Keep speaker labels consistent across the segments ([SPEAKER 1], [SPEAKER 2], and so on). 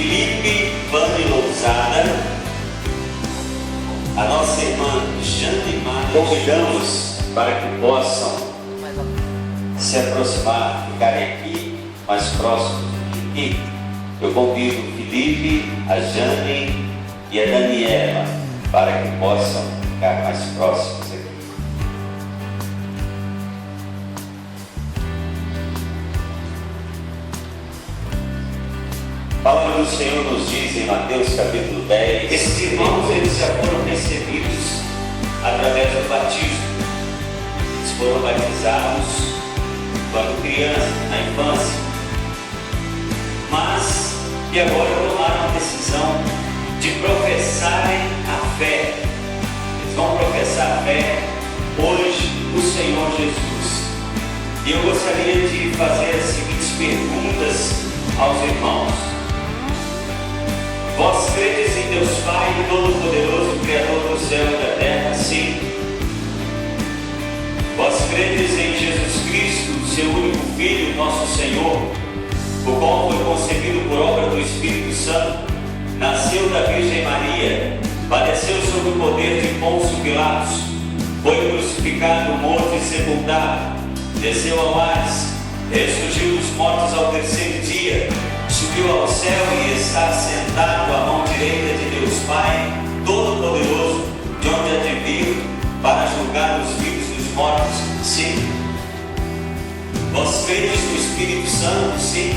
[SPEAKER 1] Felipe Vani Lousada, a nossa irmã Jane Mara, convidamos para que possam se aproximar, ficarem aqui mais próximos de mim. Eu convido o Felipe, a Jane e a Daniela para que possam ficar mais próximos aqui. A palavra do Senhor nos diz em Mateus capítulo 10, esses irmãos eles já foram recebidos através do batismo. Eles foram batizados quando criança, na infância, mas que agora tomaram a decisão de professarem a fé. Eles vão professar a fé hoje no Senhor Jesus. E eu gostaria de fazer as seguintes perguntas aos irmãos. Vós credes em Deus Pai Todo-Poderoso, Criador do céu e da terra? Sim. Vós credes em Jesus Cristo, seu único Filho, nosso Senhor, o qual foi concebido por obra do Espírito Santo, nasceu da Virgem Maria, padeceu sob o poder de Pôncio Pilatos, foi crucificado, morto e sepultado, desceu ao Hades, ressurgiu dos mortos ao terceiro dia, subiu ao céu e está sentado à mão direita de Deus Pai Todo-Poderoso, de onde há de vir para julgar os vivos e os mortos? Sim. Vós credes no Espírito Santo? Sim.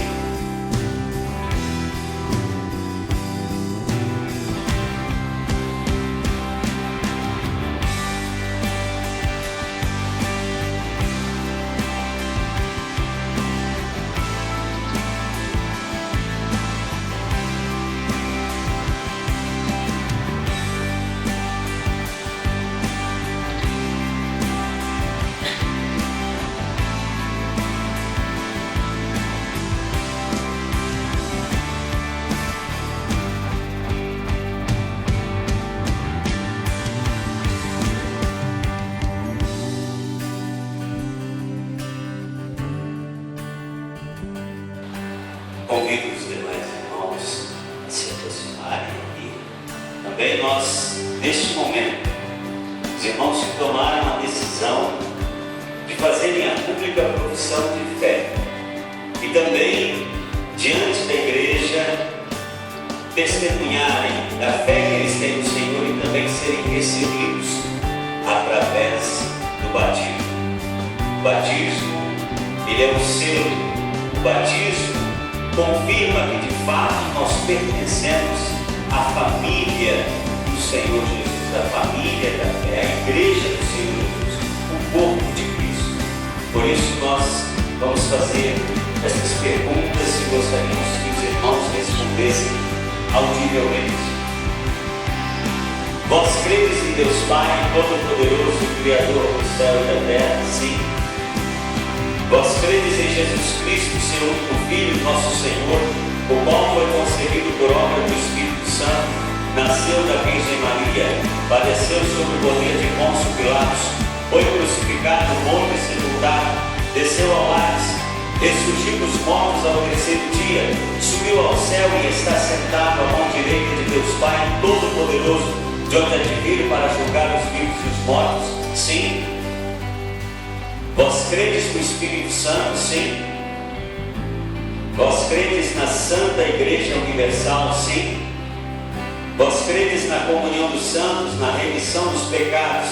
[SPEAKER 1] Convido os demais irmãos a se aproximarem aqui. Também nós, neste momento, os irmãos que tomaram a decisão de fazerem a pública profissão de fé e também, diante da igreja, testemunharem da fé que eles têm no Senhor e também serem recebidos através do batismo. O batismo, ele é um selo. O batismo confirma que de fato nós pertencemos à família do Senhor Jesus, à família da fé, à igreja do Senhor Jesus, o corpo de Cristo. Por isso nós vamos fazer essas perguntas e gostaríamos que os irmãos respondessem audivelmente. Vós credes em Deus Pai Todo-Poderoso, Criador do céu e da terra? Sim. Vós credes em Jesus Cristo, seu único Filho, nosso Senhor, o qual foi concebido por obra do Espírito Santo, nasceu da Virgem Maria, padeceu sob o poder de Pôncio Pilatos, foi crucificado, morto e sepultado, desceu ao Hades, ressurgiu dos mortos ao terceiro dia, subiu ao céu e está sentado à mão direita de Deus Pai Todo-Poderoso, de onde há de vir para julgar os vivos e os mortos? Sim. Vós credes no Espírito Santo? Sim. Vós credes na Santa Igreja Universal? Sim. Vós credes na comunhão dos santos, na remissão dos pecados,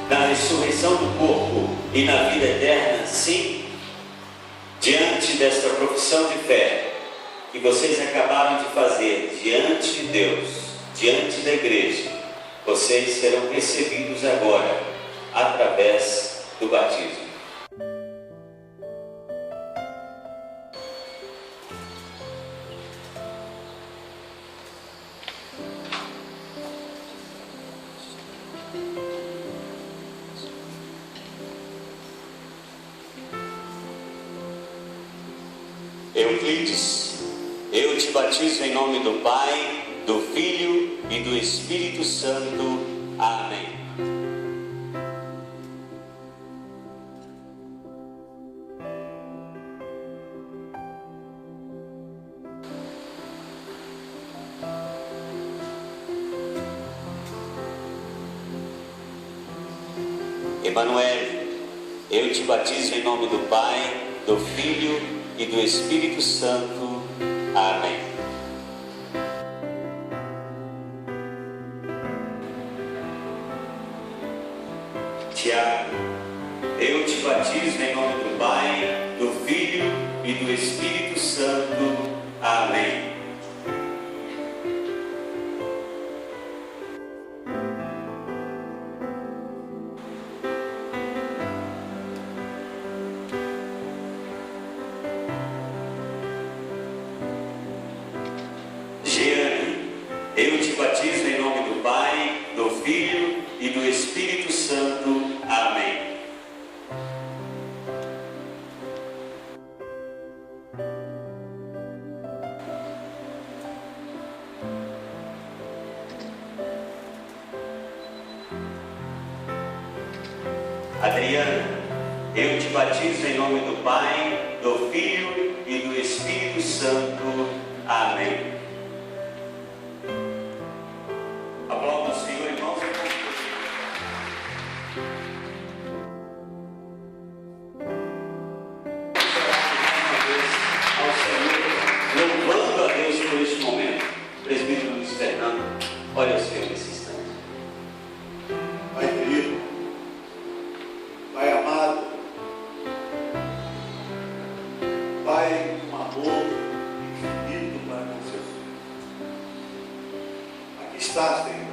[SPEAKER 1] na ressurreição do corpo e na vida eterna? Sim. Diante desta profissão de fé que vocês acabaram de fazer diante de Deus, diante da igreja, vocês serão recebidos agora através do batismo. Euclides, eu te batizo em nome do Pai, do Filho e do Espírito Santo. Amém. Emanuele, eu te batizo em nome do Pai, do Filho e do Espírito Santo. Amém. Tiago, eu te batizo em nome do Pai, do Filho e do Espírito Santo. Amém. Jeane, eu te batizo em nome do Pai, do Filho e do Espírito Santo. Amém. Adriana, eu te batizo em nome do Pai, do Filho e do Espírito Santo. Amém. Aplauda o Senhor, irmãos. Ao Senhor, louvando a Deus por este momento. Presbítero Luiz Fernando, olha o Senhor nesse instante.
[SPEAKER 2] Pai querido, Pai amado, Pai com amor infinito para com seus filhos. Aqui está, Senhor,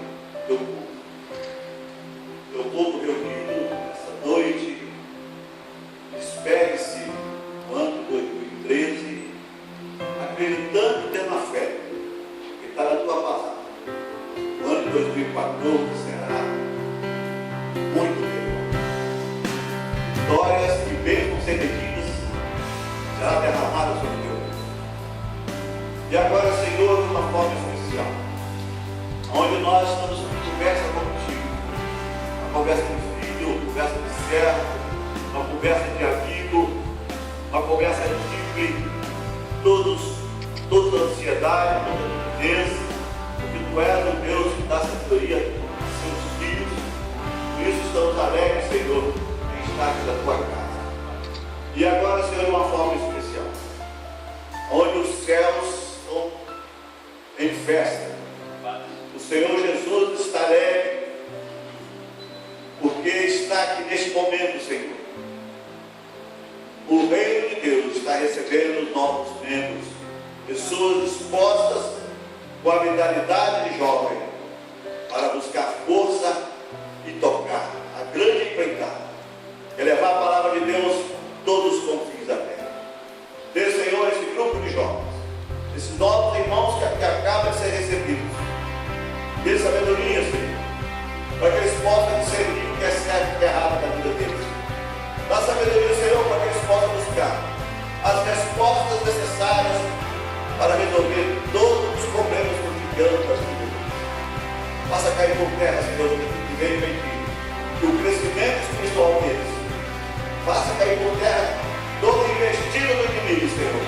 [SPEAKER 2] teu povo reunido nessa noite. Espere-se no ano de 2013, acreditando e tendo a fé que está na tua palavra. O ano de 2014 será muito melhor. Vitórias e bênçãos sem medidas será derramada sobre o teu povo. E agora, Senhor, de uma forma especial, onde nós estamos em conversa contigo, uma conversa de filho, uma conversa de servo, uma conversa de amigo, uma conversa livre, toda ansiedade, toda timidez, porque tu és o Deus que dá sabedoria aos seus filhos. Por isso estamos alegres, Senhor, em estar aqui na tua casa. E agora, Senhor, de uma forma especial, onde os céus estão em festa. O Senhor Jesus está alegre, porque está aqui neste momento, Senhor. O reino de Deus está recebendo novos membros, pessoas dispostas com a mentalidade de jovem para buscar força e tocar a grande empreitada, é levar a palavra de Deus todos os confins da terra. Dê, Senhor, esse grupo de jovens, esses novos irmãos que acabam de ser recebidos, dê sabedoria, Senhor, para que eles possam discernir o que é certo e o que é errado na vida deles. Dá sabedoria, Senhor, para que eles possam buscar as respostas necessárias para resolver todos os problemas cotidianos da vida deles. Faça cair por terra, Senhor, que veio em ti, que o crescimento espiritual deles faça cair por terra todo investido do inimigo, Senhor.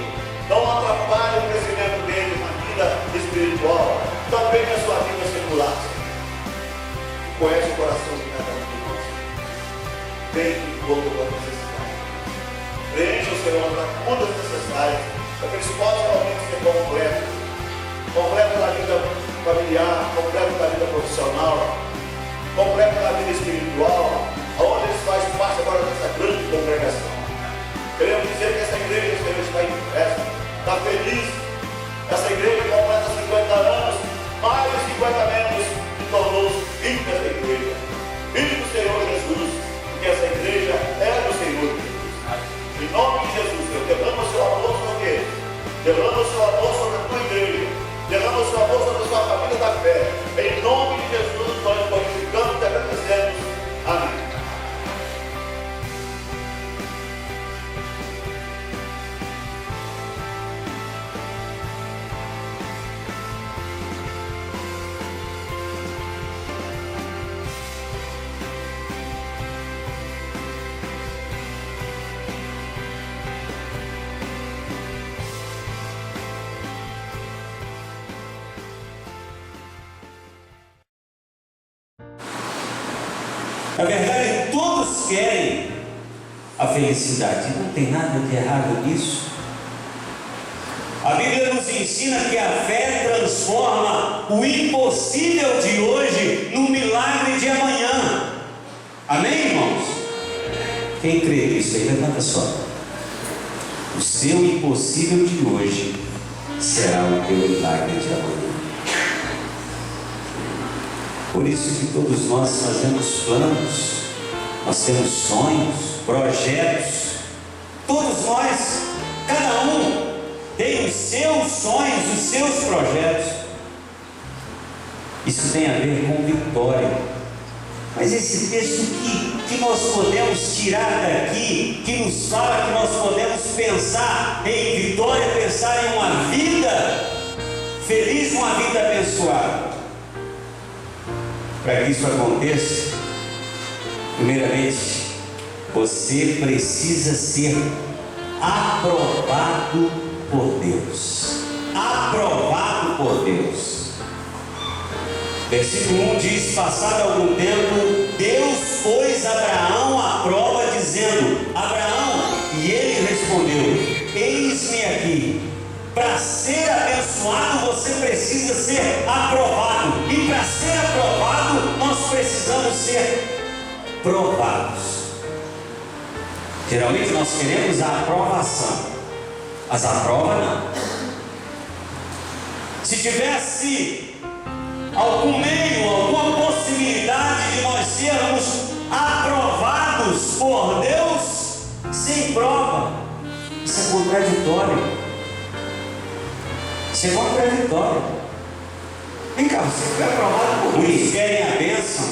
[SPEAKER 2] Não atrapalhe o crescimento deles na vida espiritual, também na sua vida secular, Senhor. Conhece o coração de cada um de nós. Vem em toda a necessidade. Preencha o Senhor para todas as necessidades, para que eles possam realmente ser completos. Completo na vida familiar, completo na vida profissional, completo na vida espiritual, onde eles fazem parte agora dessa grande congregação. Queremos dizer que essa igreja, Senhor, está em festa, está feliz. Essa igreja completa 50 anos, mais de 50 membros, e tornou-se filho dessa igreja. Filho do Senhor Jesus, porque essa igreja é do Senhor Jesus. Em nome de Jesus, Senhor, derrama o seu amor sobre eles, derrama o seu amor sobre a tua igreja, derrama o seu amor sobre a sua família da fé. Em nome de Jesus, nós glorificamos e agradecemos. Amém.
[SPEAKER 3] Na verdade, todos
[SPEAKER 1] querem a felicidade. Não tem nada de errado nisso. A Bíblia nos ensina que a fé transforma o impossível de hoje no milagre de amanhã. Amém, irmãos? Quem crê nisso aí, levanta só. O seu impossível de hoje será o teu milagre de amanhã. Por isso que todos nós fazemos planos, nós temos sonhos, projetos. Todos nós, cada um tem os seus sonhos, os seus projetos. Isso tem a ver com vitória. Mas esse texto que nós podemos tirar daqui, que nos fala que nós podemos pensar em vitória, pensar em uma vida feliz, uma vida abençoada. Para que isso aconteça, primeiramente, você precisa ser aprovado por Deus. Aprovado por Deus. Versículo 1 diz: passado algum tempo, Deus pôs Abraão à prova, dizendo: Abraão, e ele respondeu: eis-me aqui. Para ser abençoado, você precisa ser aprovado. E para ser aprovado, nós precisamos ser provados. Geralmente nós queremos a aprovação, mas a prova não. Se tivesse algum meio, alguma possibilidade de nós sermos aprovados por Deus sem prova, isso é contraditório. Isso é contraditório. Vem cá, você foi aprovado por Deus. Eles querem a bênção,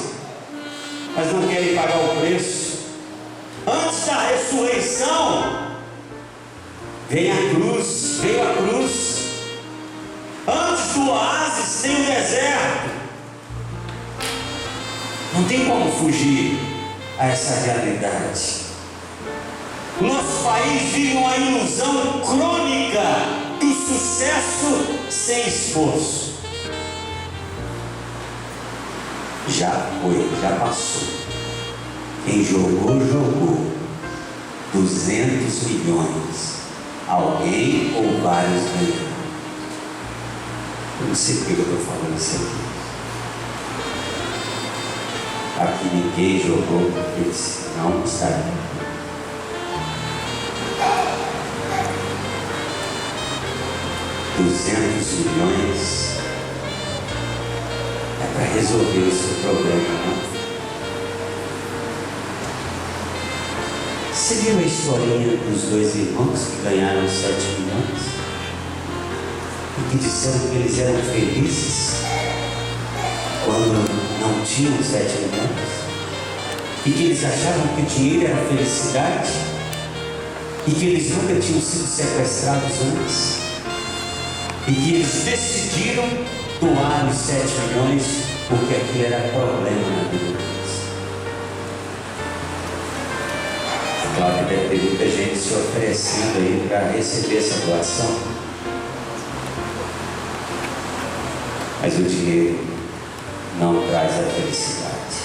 [SPEAKER 1] mas não querem pagar o preço. Antes da ressurreição, veio a cruz. Antes do oásis tem o deserto. Não tem como fugir a essa realidade. O nosso país vive uma ilusão crônica do sucesso sem esforço. Já foi, já passou. Quem jogou 200 milhões. Alguém ou vários ganharam. Eu não sei porque eu estou falando isso aqui. Aqui ninguém jogou, porque não estaria. $200 milhões é para resolver o seu problema, não? Você viu a historinha dos dois irmãos que ganharam 7 milhões? E que disseram que eles eram felizes quando não tinham 7 milhões? E que eles achavam que o dinheiro era felicidade? E que eles nunca tinham sido sequestrados antes? E que eles decidiram doar os 7 milhões porque aquilo era problema na vida deles. Claro que deve ter muita gente se oferecendo aí para receber essa doação. Mas o dinheiro não traz a felicidade.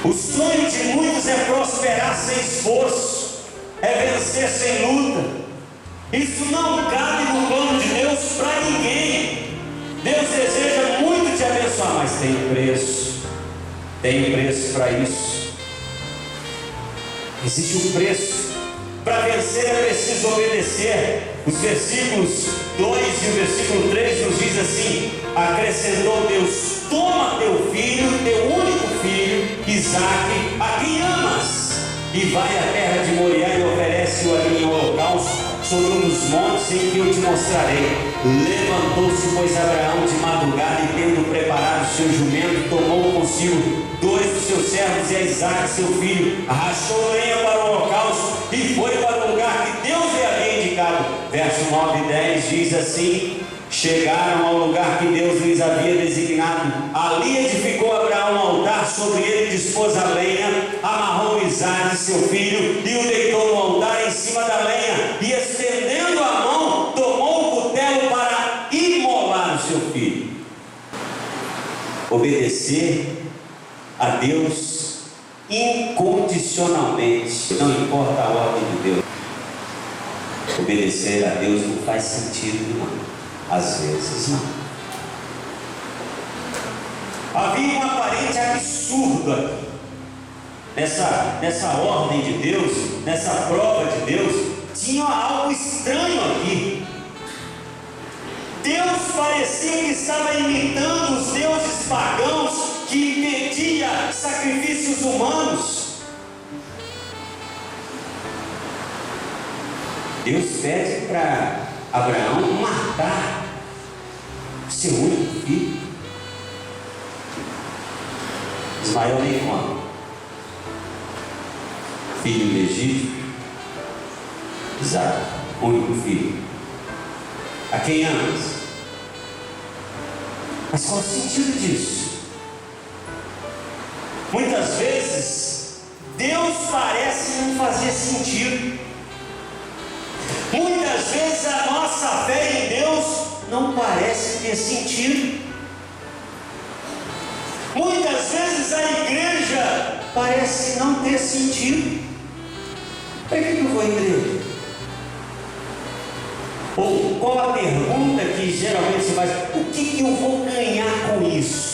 [SPEAKER 1] O sonho de muitos é prosperar sem esforço, é vencer sem luta. Isso não cabe no plano de Deus para ninguém. Deus deseja muito te abençoar, mas tem preço para isso. Existe um preço. Para vencer é preciso obedecer. Os versículos 2 e o versículo 3 nos diz assim: acrescentou Deus: toma teu filho, teu único filho, Isaque, a quem amas, e vai à terra de Moriá e oferece-o ali em holocausto sobre um dos montes em que eu te mostrarei. Levantou-se, pois, Abraão de madrugada, e tendo preparado o seu jumento, tomou consigo 2 dos seus servos e a Isaque, seu filho, rachou lenha para o holocausto e foi para o lugar que Deus lhe havia indicado. Verso 9 e 10 diz assim: chegaram ao lugar que Deus lhes havia designado. Ali edificou Abraão um altar, sobre ele dispôs a lenha, amarrou Isaque, seu filho, e o deitou no altar em cima da lenha, e estendendo a mão, tomou o cutelo para imolar o seu filho. Obedecer a Deus incondicionalmente, não importa a ordem de Deus. Obedecer a Deus não faz sentido, não. Às vezes não. Havia um aparente absurdo aqui, nessa ordem de Deus, nessa prova de Deus. Tinha algo estranho aqui. Deus parecia que estava imitando os deuses pagãos que impediam sacrifícios humanos. Deus pede para Abraão matar o seu único filho. Ismael nem conta. Filho legítimo, Isaac, único filho. A quem amas? Mas qual o sentido disso? Muitas vezes Deus parece não fazer sentido. Muitas vezes a nossa fé em Deus não parece ter sentido. Muitas vezes a igreja parece não ter sentido. Para que eu vou à igreja? Ou qual a pergunta que geralmente se faz? O que eu vou ganhar com isso?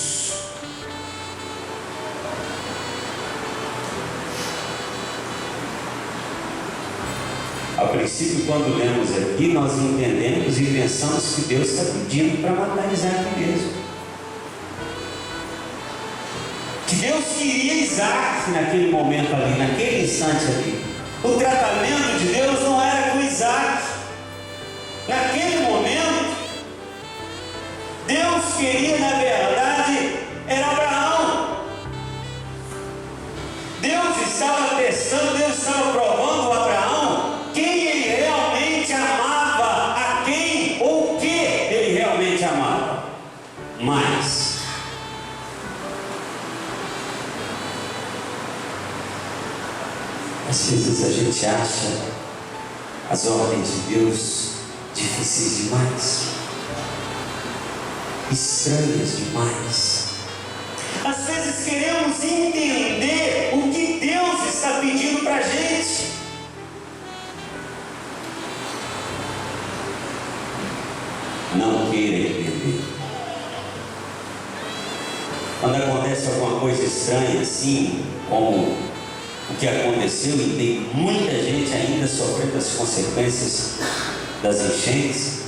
[SPEAKER 1] A princípio, quando lemos aqui, nós entendemos e pensamos que Deus está pedindo para matar Isaac mesmo. Que Deus queria Isaac naquele momento ali, naquele instante ali. O tratamento de Deus não era com Isaac. Naquele momento, Deus queria, na verdade, era Abraão. Deus estava testando, Deus estava provando o Abraão quem ele realmente amava, a quem ou o que ele realmente amava. Mas às vezes a gente acha as ordens de Deus difíceis demais, estranhas demais. Às vezes queremos entender o que Deus está pedindo para a gente. Não queira entender. Quando acontece alguma coisa estranha assim, como o que aconteceu, e tem muita gente ainda sofrendo as consequências das enchentes,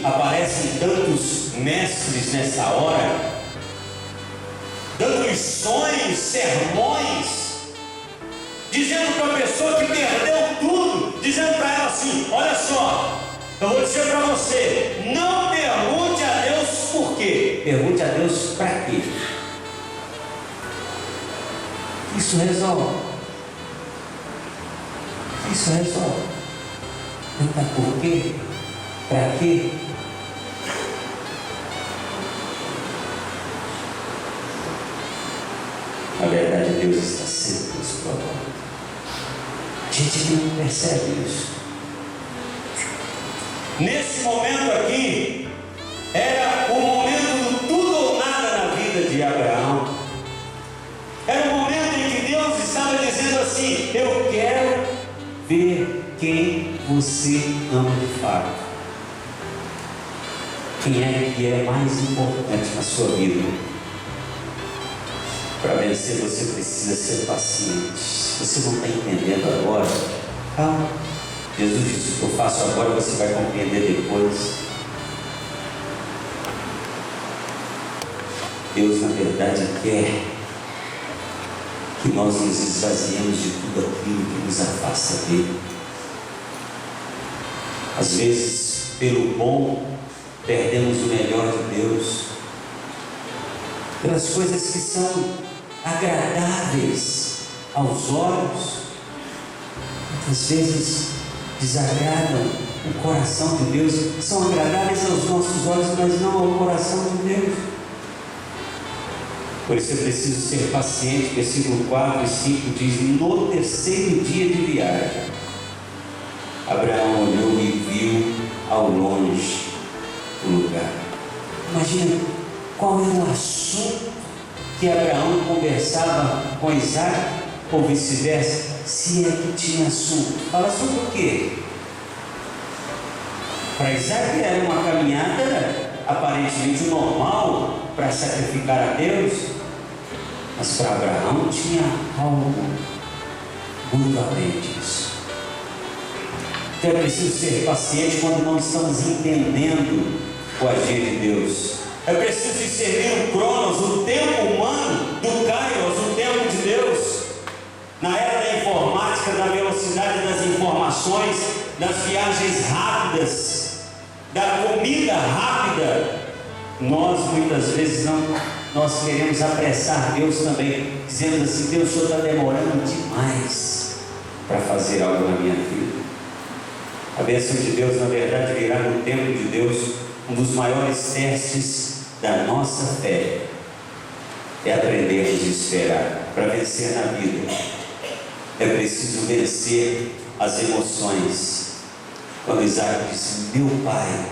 [SPEAKER 1] aparecem tantos mestres nessa hora, dando lições, sermões, dizendo para a pessoa que perdeu tudo, dizendo para ela assim: olha só, eu vou dizer para você, não pergunte a Deus por quê, pergunte a Deus para quê. Isso resolve. Isso resolve. Pergunta por quê? Para quê? Na verdade, Deus está sempre nos provando. A gente não percebe isso. Nesse momento aqui, era o momento do tudo ou nada na vida de Abraão. Era o momento em que Deus estava dizendo assim: eu quero ver quem você ama de fato. Quem é que é mais importante na sua vida? Para vencer você precisa ser paciente. Se você não está entendendo agora, calma. Jesus disse: o que eu faço agora você vai compreender depois. Deus, na verdade, quer que nós nos esvaziemos de tudo aquilo que nos afasta dele. Às vezes, pelo bom, perdemos o melhor de Deus, pelas coisas que são agradáveis aos olhos, muitas vezes desagradam o coração de Deus, são agradáveis aos nossos olhos, mas não ao coração de Deus. Por isso eu preciso ser paciente. Versículo 4 e 5 diz: no terceiro dia de viagem, Abraão olhou e viu ao longe o lugar. Imagina qual era o assunto que Abraão conversava com Isaac, ou vice-versa, se é que tinha assunto. Fala sobre o quê? Para Isaac era uma caminhada aparentemente normal para sacrificar a Deus, mas para Abraão tinha algo muito além disso. Então é preciso ser paciente quando não estamos entendendo o agir de Deus. É preciso discernir o Cronos, o tempo humano, do Kairos, o tempo de Deus. Na era da informática, da velocidade das informações, das viagens rápidas, da comida rápida, nós muitas vezes nós queremos apressar Deus também, dizendo assim: Deus, o Senhor está demorando demais para fazer algo na minha vida. A bênção de Deus, na verdade, virá no tempo de Deus. Um dos maiores testes da nossa fé é aprendermos a esperar. Para vencer na vida é preciso vencer as emoções. Quando Isaac disse: meu pai,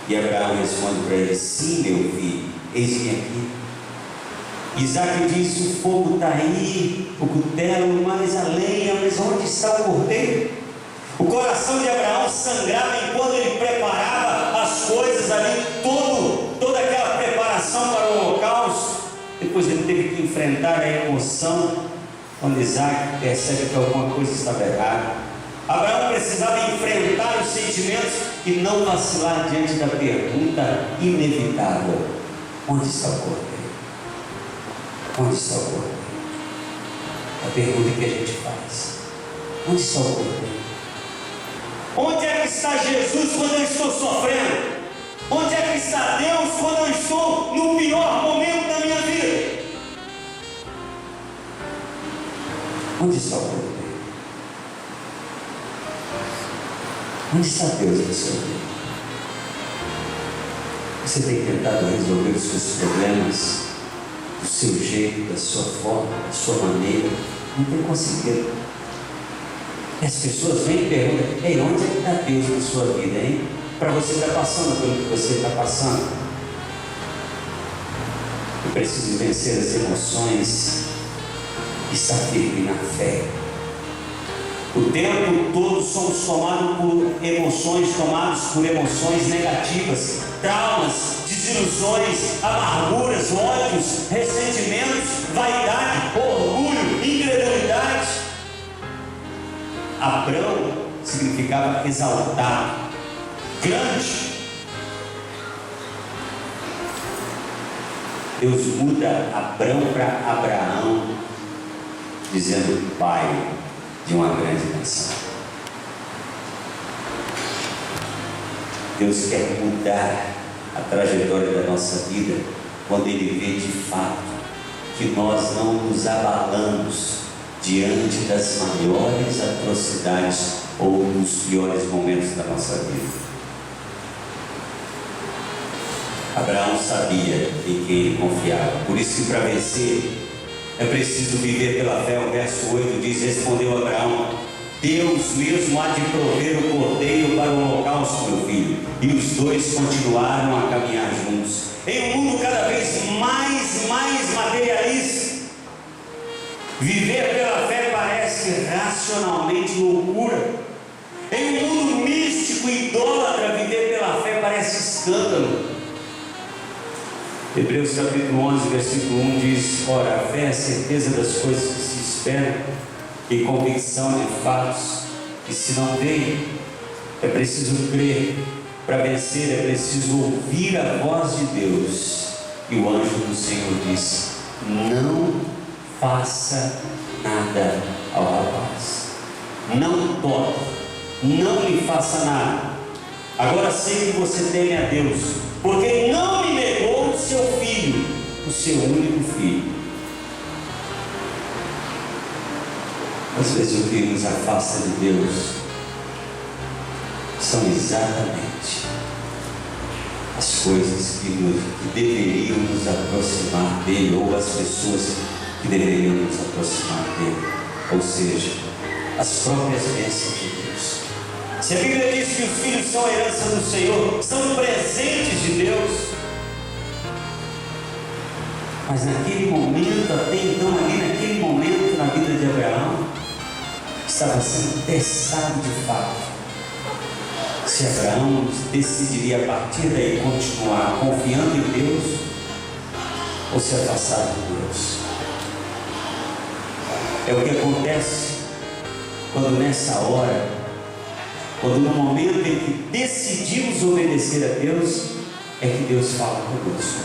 [SPEAKER 1] e Abraão responde para ele: sim, meu filho, eis-me aqui. Isaac diz: o fogo está aí, o cutelo, mas a lenha, mas onde está o cordeiro? O coração de Abraão sangrava enquanto ele preparava as coisas ali, toda aquela preparação para o holocausto. Depois ele teve que enfrentar a emoção, quando Isaac percebe que alguma coisa estava errada. Abraão precisava enfrentar os sentimentos e não vacilar diante da pergunta inevitável: onde está o cordeiro? Onde está o cordeiro? A pergunta que a gente faz: onde está o cordeiro? Onde é que está Jesus quando eu estou sofrendo? Onde é que está Deus quando eu estou no pior momento da minha vida? Onde está o cordeiro? Onde está Deus na sua vida? Você tem tentado resolver os seus problemas do seu jeito, da sua forma, da sua maneira? Não tem conseguido. As pessoas vêm e perguntam: ei, onde é que está Deus na sua vida, hein? Para você estar passando pelo que você está passando. Eu preciso vencer as emoções e estar firme na fé. O tempo todo somos tomados por emoções negativas, traumas, desilusões, amarguras, ódios, ressentimentos, vaidade, orgulho, incredulidade. Abrão significava exaltado, grande. Deus muda Abrão para Abraão, dizendo pai de uma grande nação. Deus quer mudar a trajetória da nossa vida quando Ele vê de fato que nós não nos abalamos diante das maiores atrocidades ou dos piores momentos da nossa vida. Abraão sabia em quem ele confiava, por isso que para vencer é preciso viver pela fé. O verso 8 diz: respondeu Abraão: Deus mesmo há de prover o cordeiro para o holocausto, meu filho. E os dois continuaram a caminhar juntos. Em um mundo cada vez mais materialista, viver pela fé parece racionalmente loucura. Em um mundo místico e idólatra, viver pela fé parece escândalo. Hebreus capítulo 11, versículo 1 diz: ora, a fé é a certeza das coisas que se esperam e convicção de fatos que se não veem. É preciso crer. Para vencer é preciso ouvir a voz de Deus. E o anjo do Senhor diz: não faça nada ao rapaz, não toque, não lhe faça nada. Agora sei que você teme a Deus, porque não me negou o seu filho, o seu único filho. Às vezes o que nos afasta de Deus são exatamente as coisas que deveriam nos aproximar dele, ou as pessoas que deveriam nos aproximar dele, ou seja, as próprias bênçãos de Deus. Se a Bíblia diz que os filhos são a herança do Senhor, são presentes de Deus, Mas naquele momento, até então, ali naquele momento na vida de Abraão, estava sendo testado de fato se Abraão decidiria a partir daí continuar confiando em Deus ou se afastar de Deus. É o que acontece quando nessa hora, quando no momento em que decidimos obedecer a Deus, é que Deus fala conosco.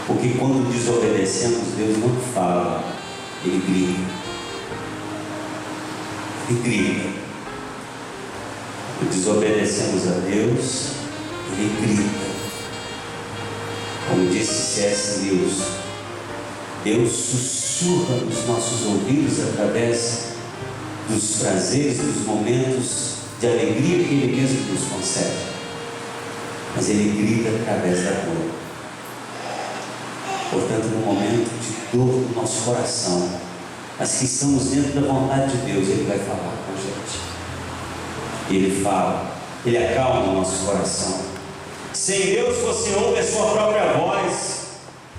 [SPEAKER 1] Porque quando desobedecemos, Deus não fala, Ele grita. Ele grita. Quando desobedecemos a Deus, Ele grita. Como disse C.S. Lewis, Deus sussurra nos nossos ouvidos através dos prazeres, dos momentos de alegria que Ele mesmo nos concede. Mas Ele grita através da dor. Portanto, no momento de dor do nosso coração, mas que estamos dentro da vontade de Deus, Ele vai falar com a gente. Ele fala, Ele acalma o nosso coração. Sem Deus você ouve a sua própria voz.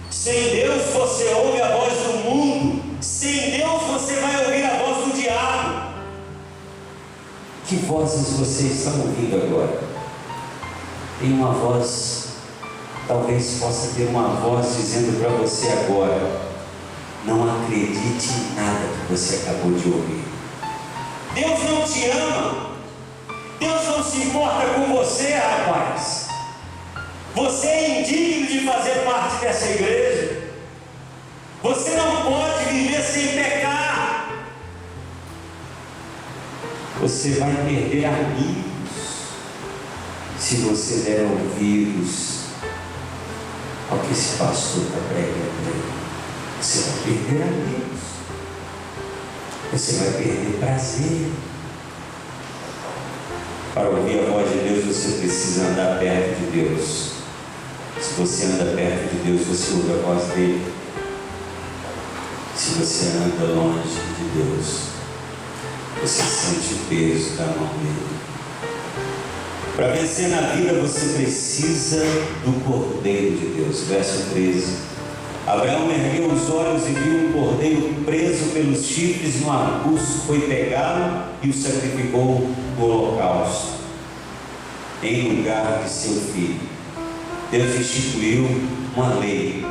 [SPEAKER 1] Sem Deus você ouve a voz do mundo. Sem Deus você vai ouvir a voz do diabo. Que vozes vocês estão ouvindo agora? Tem uma voz, talvez possa ter uma voz dizendo para você agora: não acredite em nada que você acabou de ouvir. Deus não te ama. Deus não se importa com você, rapaz. Você é indigno de fazer parte dessa igreja. Você não pode viver sem pecar. Você vai perder amigos se você der ouvidos ao que esse pastor está pregando. Você vai perder amigos. Você vai perder prazer. Para ouvir a voz de Deus, você precisa andar perto de Deus. Se você anda perto de Deus, você ouve a voz dele. Se você anda longe de Deus, você sente o peso da mão dele. Para vencer na vida, você precisa do Cordeiro de Deus. Verso 13. Abraão ergueu os olhos e viu um cordeiro preso pelos chifres no arbusto, foi pegá-lo e o sacrificou no holocausto, em lugar de seu filho. Deus instituiu uma lei.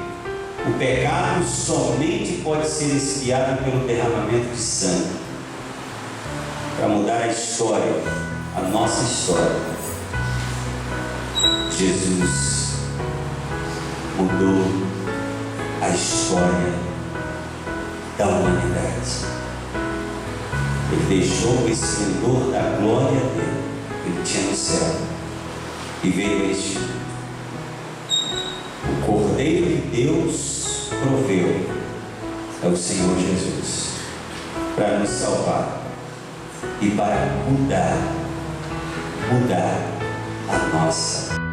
[SPEAKER 1] O pecado somente pode ser expiado pelo derramamento de sangue. Para mudar a história, a nossa história, Jesus mudou a história da humanidade. Ele deixou o esplendor da glória dele, que ele tinha no céu, e veio a este mundo. O Cordeiro que Deus proveu é o Senhor Jesus, para nos salvar e para mudar a nossa